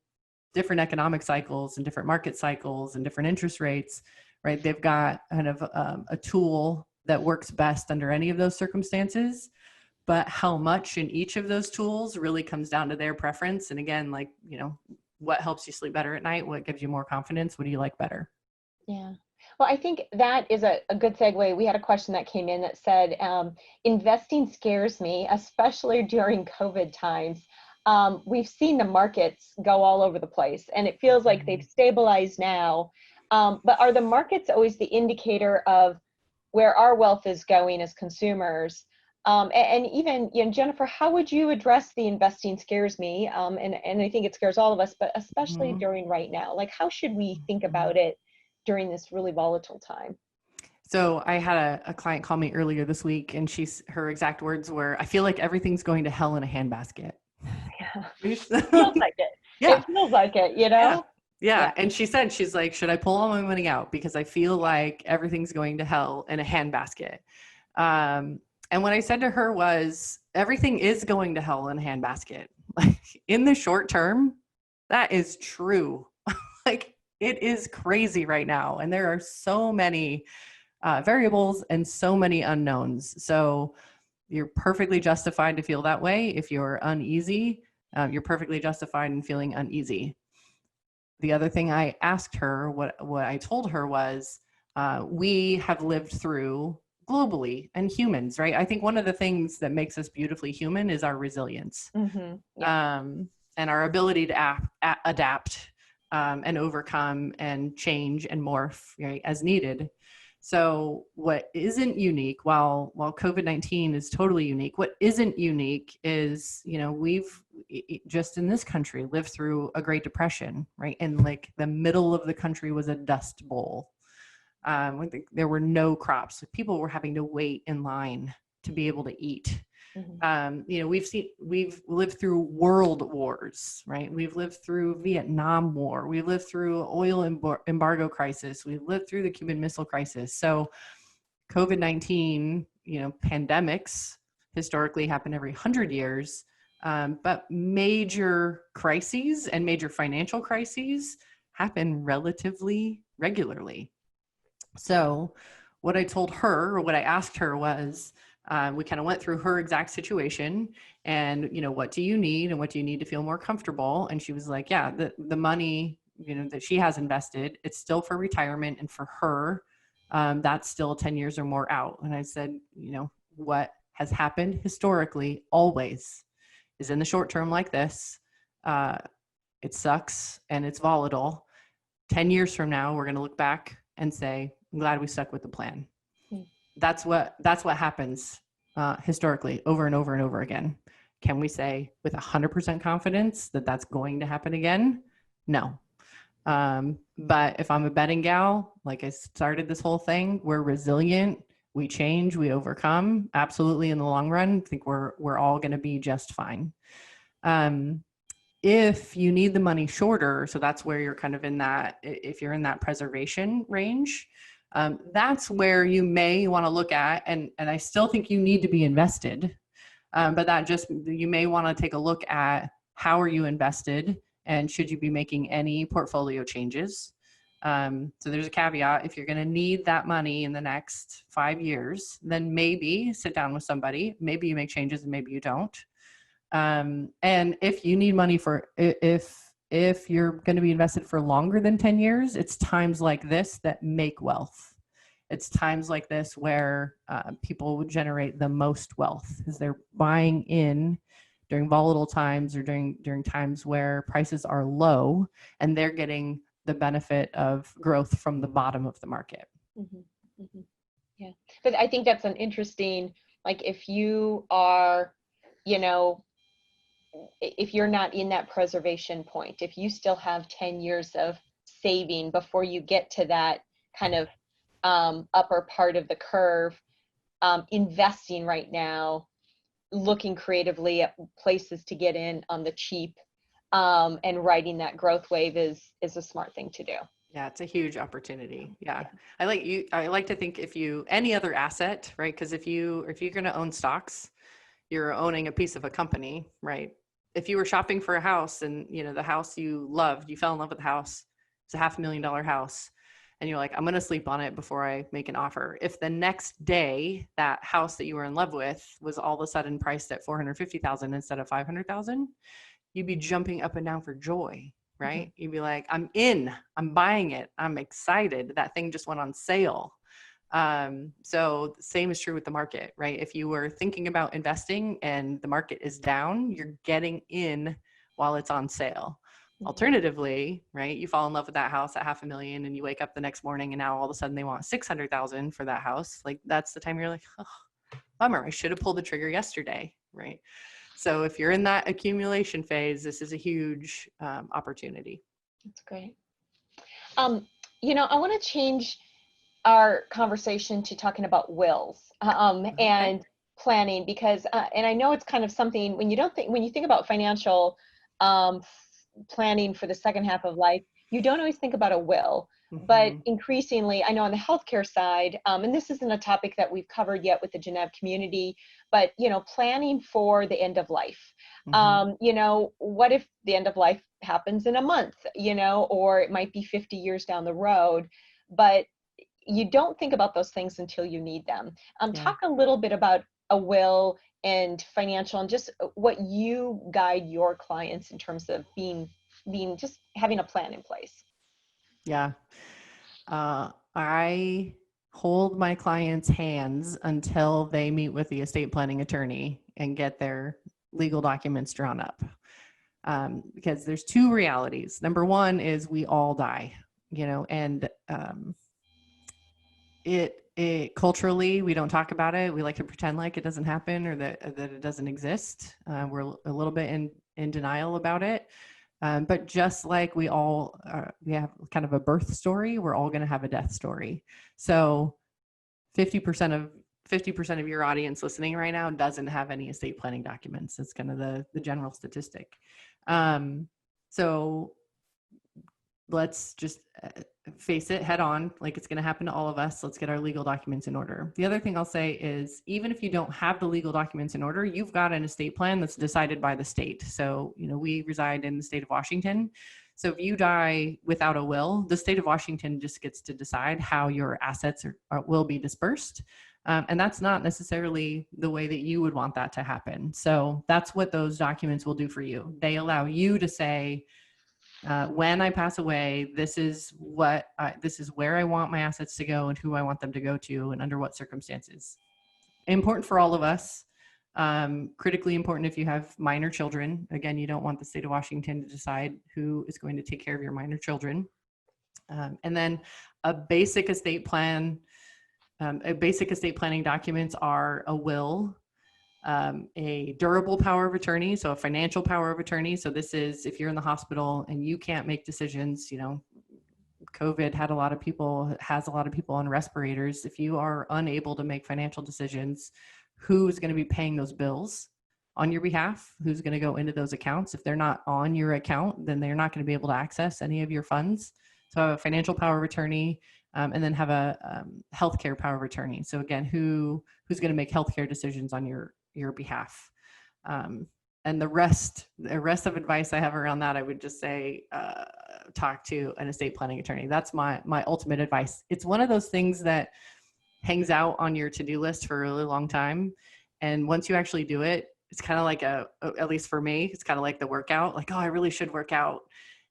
different economic cycles and different market cycles and different interest rates, right? They've got kind of a tool that works best under any of those circumstances, but how much in each of those tools really comes down to their preference. And again, what helps you sleep better at night? What gives you more confidence? What do you like better? Yeah. Well, I think that is a good segue. We had a question that came in that said, investing scares me, especially during COVID times. We've seen the markets go all over the place and it feels like they've stabilized now. But are the markets always the indicator of where our wealth is going as consumers? And even, Jenifer, how would you address the investing scares me? And I think it scares all of us, but especially during right now. Like, how should we think about it during this really volatile time? So I had a client call me earlier this week and her exact words were, I feel like everything's going to hell in a handbasket. Yeah. It feels like it. Yeah. It feels like it, Yeah. And she's like, should I pull all my money out? Because I feel like everything's going to hell in a handbasket. And what I said to her was, everything is going to hell in a handbasket. Like in the short term, that is true. Like it is crazy right now. And there are so many variables and so many unknowns. So you're perfectly justified to feel that way. If you're uneasy, you're perfectly justified in feeling uneasy. The other thing I asked her, what I told her was, we have lived through globally and humans, right? I think one of the things that makes us beautifully human is our resilience. Mm-hmm. Yeah. And our ability to adapt and overcome and change and morph, right, as needed. So what isn't unique, while COVID-19 is totally unique, what isn't unique is, we've just in this country lived through a Great Depression, right? And like the middle of the country was a dust bowl. There were no crops. People were having to wait in line to be able to eat. Mm-hmm. We've lived through world wars, right? We've lived through Vietnam War. We lived through oil embargo crisis. We lived through the Cuban Missile Crisis. So COVID-19, pandemics historically happen every 100 years, but major crises and major financial crises happen relatively regularly. So what I told her, or what I asked her was, we kind of went through her exact situation and, what do you need and what do you need to feel more comfortable? And she was like, yeah, the money, that she has invested, it's still for retirement. And for her, that's still 10 years or more out. And I said, what has happened historically always is in the short term like this, it sucks and it's volatile. 10 years from now, we're going to look back and say, I'm glad we stuck with the plan. That's what happens historically over and over and over again. Can we say with 100% confidence that that's going to happen again? No. But if I'm a betting gal, like I started this whole thing, we're resilient, we change, we overcome. Absolutely, in the long run, I think we're all going to be just fine. If you need the money shorter, so that's where you're kind of in that, if you're in that preservation range, that's where you may want to look at, and I still think you need to be invested, but that just, you may want to take a look at how are you invested and should you be making any portfolio changes. So there's a caveat. If you're going to need that money in the next 5 years, then maybe sit down with somebody, maybe you make changes and maybe you don't. And if you need money for, if you're going to be invested for longer than 10 years, it's times like this that make wealth. It's times like this where people would generate the most wealth, because they're buying in during volatile times or during times where prices are low, and they're getting the benefit of growth from the bottom of the market. Mm-hmm. Mm-hmm. Yeah. But I think that's an interesting, like if you are, you know, if you're not in that preservation point, if you still have 10 years of saving before you get to that kind of upper part of the curve, investing right now, looking creatively at places to get in on the cheap, and riding that growth wave is a smart thing to do. Yeah, it's a huge opportunity. Yeah. I like to think, if you, any other asset, right? Because if you're going to own stocks, you're owning a piece of a company, right? If you were shopping for a house and, you know, the house you loved, you fell in love with the house, it's a $500,000 house, and you're like, I'm going to sleep on it before I make an offer. If the next day that house that you were in love with was all of a sudden priced at 450,000 instead of 500,000, you'd be jumping up and down for joy, right? Mm-hmm. You'd be like, I'm buying it. I'm excited. That thing just went on sale. So the same is true with the market, right? If you were thinking about investing and the market is down, you're getting in while it's on sale. Mm-hmm. Alternatively, right, you fall in love with that house at $500,000 and you wake up the next morning and now all of a sudden they want 600,000 for that house. Like, that's the time you're like, oh, bummer, I should have pulled the trigger yesterday, right? So if you're in that accumulation phase, this is a huge opportunity. That's great. You know, I want to change our conversation to talking about wills, and planning, because and I know it's kind of something, when you think about financial planning for the second half of life, you don't always think about a will. Mm-hmm. But increasingly, I know on the healthcare side, and this isn't a topic that we've covered yet with the Gennev community, but, you know, planning for the end of life. Mm-hmm. You know, what if the end of life happens in a month, you know, or it might be 50 years down the road, but you don't think about those things until you need them. Talk a little bit about a will and financial, and just what you guide your clients in terms of being just having a plan in place. Yeah. I hold my clients' hands until they meet with the estate planning attorney and get their legal documents drawn up. Because there's two realities. Number one is we all die, you know, and it culturally, we don't talk about it. We like to pretend like it doesn't happen, or that it doesn't exist. We're a little bit in denial about it. But just like we all, we have kind of a birth story, we're all going to have a death story. So 50% of your audience listening right now doesn't have any estate planning documents. It's kind of the general statistic. So let's just face it head on, like it's going to happen to all of us. Let's get our legal documents in order. The other thing I'll say is, even if you don't have the legal documents in order, you've got an estate plan that's decided by the state. So, you know, we reside in the state of Washington. So if you die without a will, the state of Washington just gets to decide how your assets will be dispersed. And that's not necessarily the way that you would want that to happen. So that's what those documents will do for you. They allow you to say, when I pass away, this is where I want my assets to go and who I want them to go to and under what circumstances. Important for all of us. Critically important if you have minor children. Again, you don't want the state of Washington to decide who is going to take care of your minor children. And then a basic estate planning documents are a will, a durable power of attorney, so a financial power of attorney. So this is if you're in the hospital and you can't make decisions, you know, COVID has a lot of people on respirators. If you are unable to make financial decisions, who's going to be paying those bills on your behalf? Who's going to go into those accounts? If they're not on your account, then they're not going to be able to access any of your funds. So have a financial power of attorney, and then have a healthcare power of attorney. So again, who's going to make healthcare decisions on your behalf? And the rest of advice I have around that, I would just say, talk to an estate planning attorney. That's my ultimate advice. It's one of those things that hangs out on your to-do list for a really long time. And once you actually do it, it's kind of like at least for me, it's kind of like the workout, like, oh, I really should work out.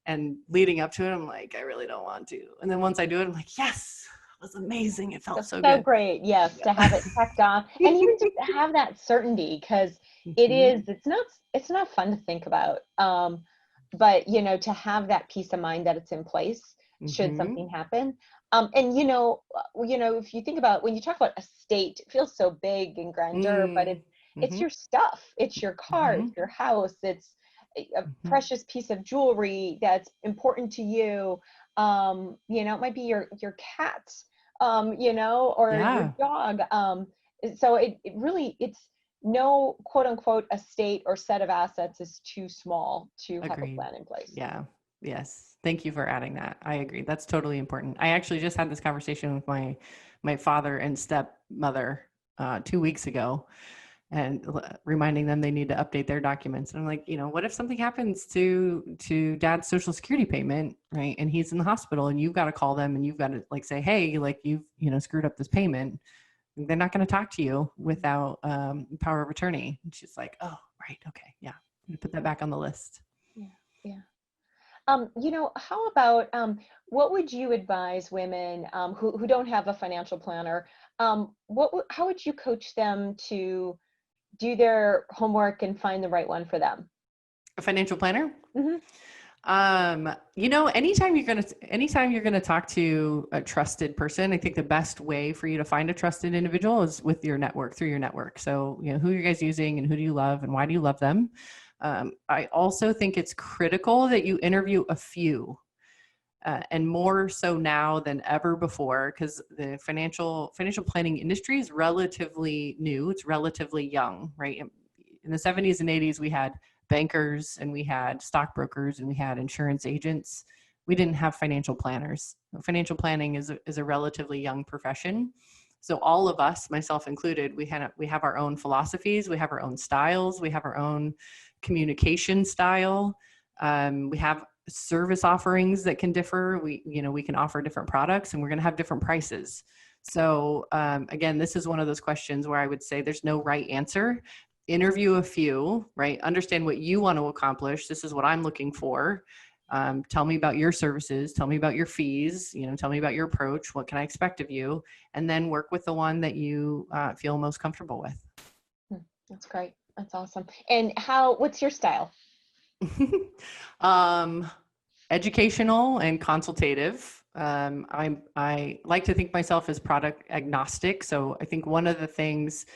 And leading up to it, I'm like, I really don't want to. And then once I do it, I'm like, yes, it was amazing. It felt so good. Great. Yes. To have it checked off and even just to have that certainty, because it's not fun to think about. But to have that peace of mind that it's in place should something happen. And if you think about, when you talk about estate, it feels so big and grandeur, but it's your stuff. It's your car, it's your house, it's a precious piece of jewelry that's important to you. It might be your cat, or your dog. So it really, it's no quote unquote estate or set of assets is too small to have a plan in place. Yeah. Yes. Thank you for adding that. I agree. That's totally important. I actually just had this conversation with my father and stepmother 2 weeks ago, and reminding them they need to update their documents. And I'm like, what if something happens to dad's social security payment, right? And he's in the hospital, and you've got to call them and you've got to say, hey, you've, screwed up this payment. They're not going to talk to you without power of attorney. And she's like, oh, right. Okay. Yeah. Put that back on the list. Yeah. Yeah. How about, what would you advise women who don't have a financial planner? How would you coach them to do their homework and find the right one for them? A financial planner? Anytime you're going to talk to a trusted person, I think the best way for you to find a trusted individual is with your network, through your network. So, who are you guys using and who do you love and why do you love them? I also think it's critical that you interview a few, and more so now than ever before, because the financial planning industry is relatively new. It's relatively young, right? In the 70s and 80s, we had bankers and we had stockbrokers and we had insurance agents. We didn't have financial planners. Financial planning is a relatively young profession. So all of us, myself included, we have our own philosophies, we have our own styles, we have our own communication style. We have service offerings that can differ. We can offer different products, and we're going to have different prices. So again, this is one of those questions where I would say there's no right answer. Interview a few, right? Understand what you want to accomplish. This is what I'm looking for. Tell me about your services. Tell me about your fees. Tell me about your approach. What can I expect of you? And then work with the one that you feel most comfortable with. That's great. That's awesome. And what's your style? Educational and consultative. I like to think myself as product agnostic. So I think one of the things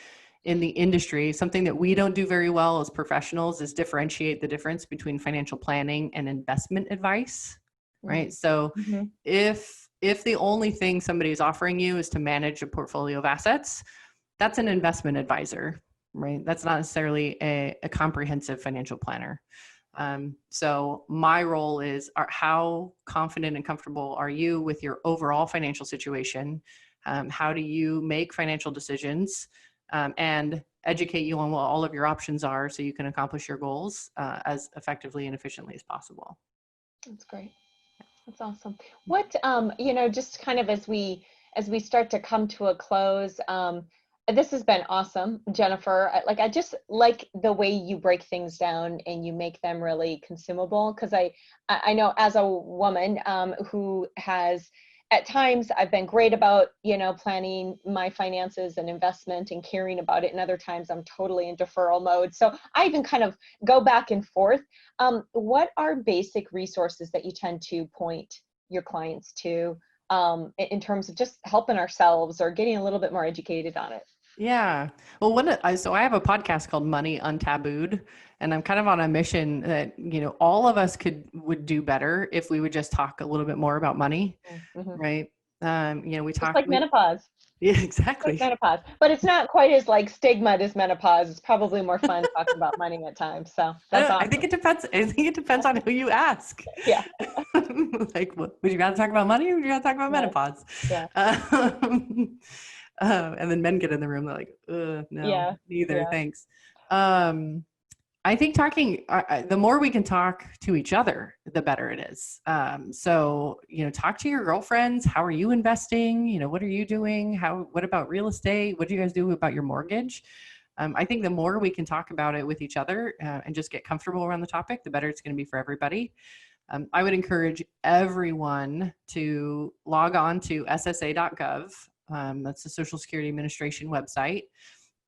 in the industry, something that we don't do very well as professionals, is differentiate the difference between financial planning and investment advice, right? So if the only thing somebody is offering you is to manage a portfolio of assets, that's an investment advisor, right? That's not necessarily a comprehensive financial planner. So my role is, how confident and comfortable are you with your overall financial situation? How do you make financial decisions? And educate you on what all of your options are so you can accomplish your goals as effectively and efficiently as possible. That's great. That's awesome. What, just kind of as we start to come to a close, this has been awesome, Jenifer. I just like the way you break things down and you make them really consumable, because I know as a woman who has, at times I've been great about, planning my finances and investment and caring about it. And other times I'm totally in deferral mode. So I even kind of go back and forth. What are basic resources that you tend to point your clients to in terms of just helping ourselves or getting a little bit more educated on it? Yeah. Well, so I have a podcast called Money Untabooed, and I'm kind of on a mission that, all of us would do better if we would just talk a little bit more about money, Mm-hmm. right? We Just talk, like menopause. yeah, Like exactly. menopause, but it's not quite as like stigma as menopause. It's probably more fun talking about money at times. So that's I think awesome. it depends. I think it depends on who you ask. Yeah. Like, would you rather talk about money or would you rather talk about Yeah. menopause? Yeah. And then men get in the room, they're like, no, Yeah. neither, Yeah. thanks. I think the more we can talk to each other, the better it is. So, talk to your girlfriends. How are you investing? What are you doing? What about real estate? What do you guys do about your mortgage? I think the more we can talk about it with each other and just get comfortable around the topic, the better it's going to be for everybody. I would encourage everyone to log on to ssa.gov. That's the Social Security Administration website.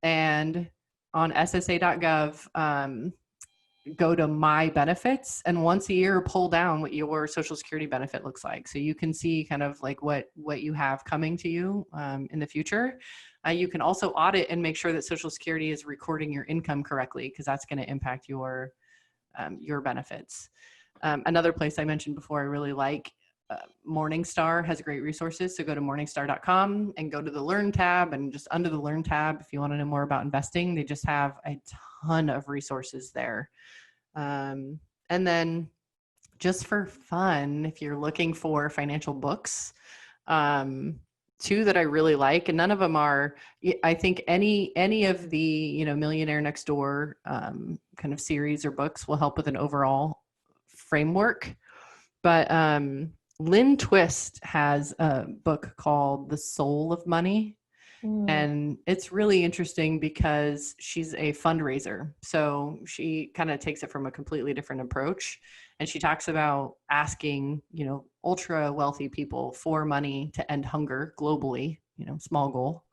And on ssa.gov, go to My Benefits, and once a year pull down what your Social Security benefit looks like, so you can see kind of like what you have coming to you in the future. You can also audit and make sure that Social Security is recording your income correctly, because that's going to impact your benefits. Another place I mentioned before I really like, Morningstar has great resources. So go to morningstar.com and go to the Learn tab, and just under the Learn tab, if you want to know more about investing, they just have a ton of resources there. And then just for fun, if you're looking for financial books, two that I really like, and none of them are, I think any of the, Millionaire Next Door kind of series or books will help with an overall framework. But Lynn Twist has a book called The Soul of Money. Mm. And it's really interesting because she's a fundraiser. So she kind of takes it from a completely different approach. And she talks about asking, ultra wealthy people for money to end hunger globally, small goal.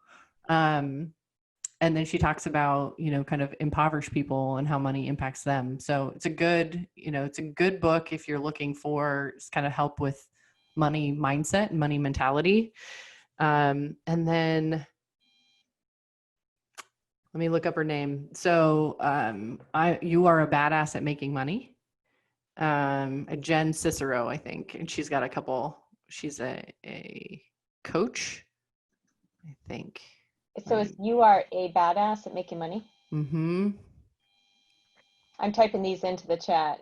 And then she talks about, kind of impoverished people and how money impacts them. So it's a good book if you're looking for kind of help with money mindset and money mentality. And then let me look up her name. So You Are a Badass at Making Money. Jen Cicero, I think. And she's got she's a coach, I think. So you are a badass at making money. Mm-hmm. I'm typing these into the chat.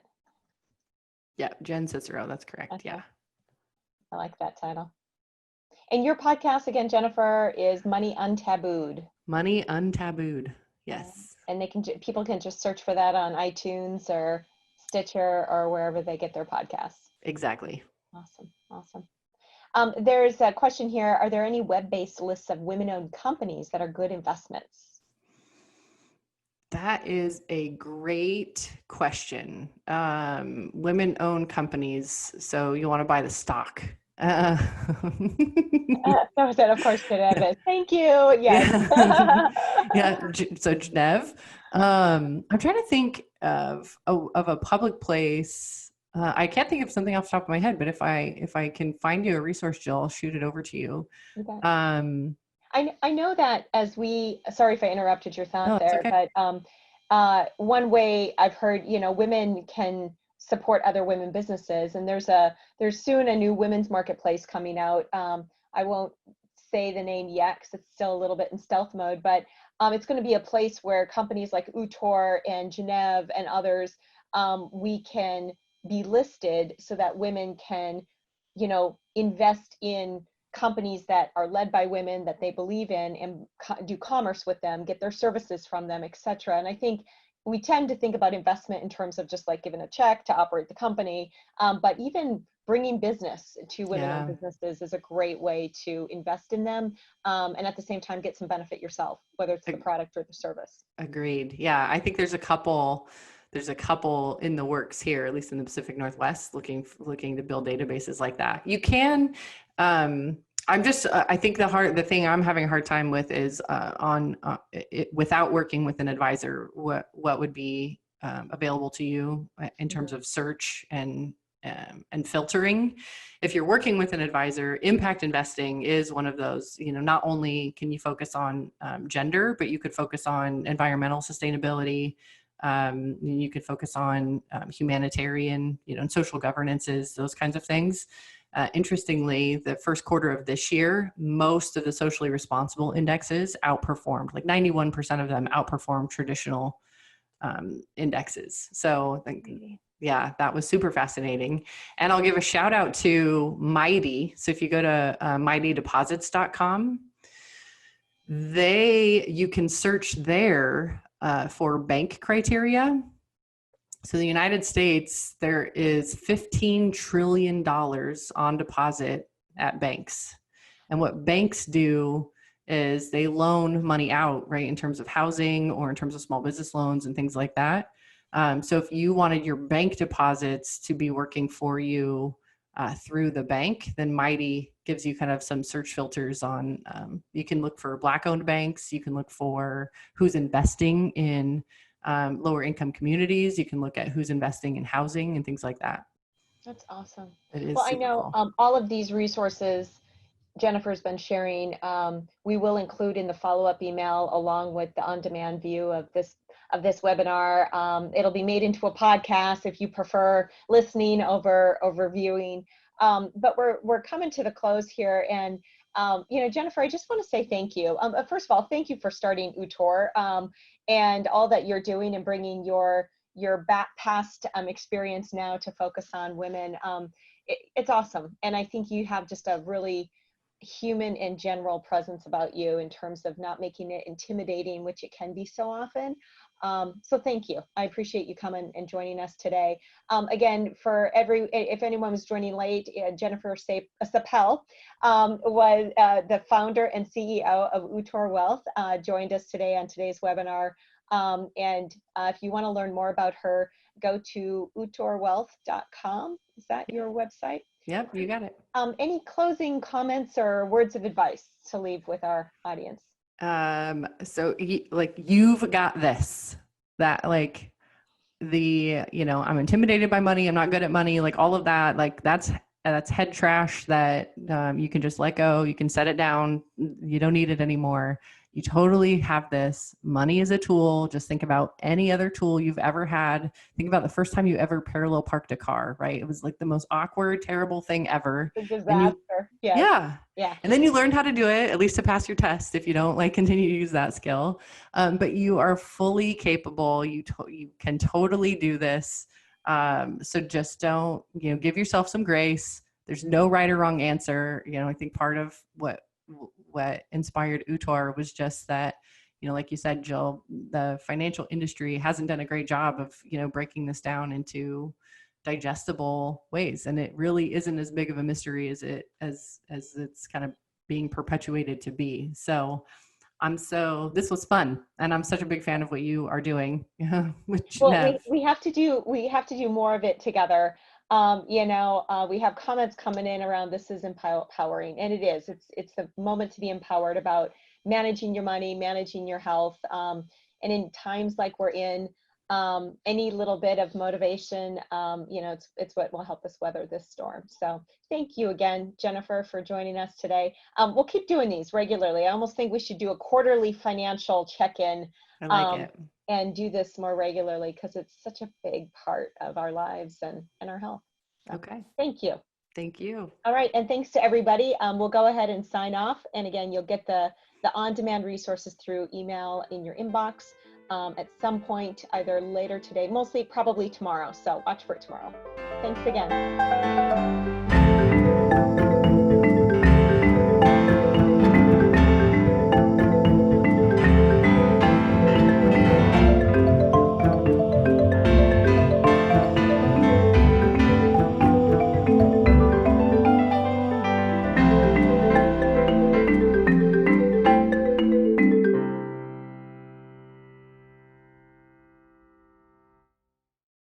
Yeah, Jen Cicero, that's correct. Okay. Yeah. I like that title. And your podcast again, Jenifer, is Money Untabooed. Money Untabooed. Yes. And people can just search for that on iTunes or Stitcher or wherever they get their podcasts. Exactly. Awesome. There's a question here. Are there any web-based lists of women-owned companies that are good investments? That is a great question. Women-owned companies. So you want to buy the stock. That was it, of course, Gennev. Thank you. Yes. Yeah. So Gennev. I'm trying to think of a public place. I can't think of something off the top of my head, but if I can find you a resource, Jill, I'll shoot it over to you. Okay. Um, I know that sorry if I interrupted your thought no, there, okay. but one way I've heard, women can support other women businesses, and there's soon a new women's marketplace coming out. I won't say the name yet because it's still a little bit in stealth mode, but it's going to be a place where companies like Utor and Gennev and others, we can be listed so that women can, invest in companies that are led by women that they believe in and do commerce with them, get their services from them, etc. And I think we tend to think about investment in terms of just like giving a check to operate the company, but even bringing business to women-owned businesses is a great way to invest in them, and at the same time get some benefit yourself, whether it's the product or the service. Agreed. Yeah, I think there's a couple in the works here, at least in the Pacific Northwest, looking to build databases like that. You can. I think the thing I'm having a hard time with is without working with an advisor, what would be available to you in terms of search and and filtering. If you're working with an advisor, impact investing is one of those. Not only can you focus on gender, but you could focus on environmental sustainability. You could focus on humanitarian, and social governances, those kinds of things. Interestingly, the first quarter of this year, most of the socially responsible indexes outperformed, like 91% of them outperformed traditional indexes. So I think, yeah, that was super fascinating. And I'll give a shout out to Mighty. So if you go to mightydeposits.com, you can search there for bank criteria. So the United States, there is $15 trillion on deposit at banks. And what banks do is they loan money out, right, in terms of housing or in terms of small business loans and things like that. So if you wanted your bank deposits to be working for you through the bank, then Mighty gives you kind of some search filters on, you can look for Black-owned banks, you can look for who's investing in lower income communities, you can look at who's investing in housing and things like that. That's awesome. It is Well, I super know cool. all of these resources Jenifer's been sharing, we will include in the follow-up email along with the on-demand view of this webinar. It'll be made into a podcast if you prefer listening over viewing. But we're coming to the close here, and Jenifer, I just want to say thank you. First of all, thank you for starting Utor and all that you're doing and bringing your past experience now to focus on women. It's awesome, and I think you have just a really human and general presence about you in terms of not making it intimidating, which it can be so often. So thank you. I appreciate you coming and joining us today. Again, if anyone was joining late, Jenifer Sapel was the founder and CEO of Utor Wealth, joined us today on today's webinar. And if you want to learn more about her, go to utorwealth.com. Is that your website? Yep, you got it. Any closing comments or words of advice to leave with our audience? So you've got this, that like I'm intimidated by money. I'm not good at money. Like all of that, like that's head trash that you can just let go. You can set it down. You don't need it anymore. You totally have this. Money is a tool. Just think about any other tool you've ever had. Think about the first time you ever parallel parked a car, right? It was like the most awkward, terrible thing ever. A disaster. Yeah. Yeah. And then you learned how to do it, at least to pass your test if you don't continue to use that skill. But you are fully capable. You can totally do this. So just don't, give yourself some grace. There's no right or wrong answer. I think part of what inspired Utor was just that, like you said, Jill, the financial industry hasn't done a great job of, breaking this down into digestible ways. And it really isn't as big of a mystery as it's kind of being perpetuated to be. So this was fun, and I'm such a big fan of what you are doing. We have to do more of it together. We have comments coming in around this is empowering, and it is. It's the moment to be empowered about managing your money, managing your health, and in times like we're in, any little bit of motivation, it's what will help us weather this storm. So thank you again, Jenifer, for joining us today. We'll keep doing these regularly. I almost think we should do a quarterly financial check-in. I like it. And do this more regularly because it's such a big part of our lives and our health. So, okay. Thank you. Thank you. All right. And thanks to everybody. We'll go ahead and sign off. And again, you'll get the on-demand resources through email in your inbox at some point, either later today, mostly probably tomorrow. So watch for it tomorrow. Thanks again.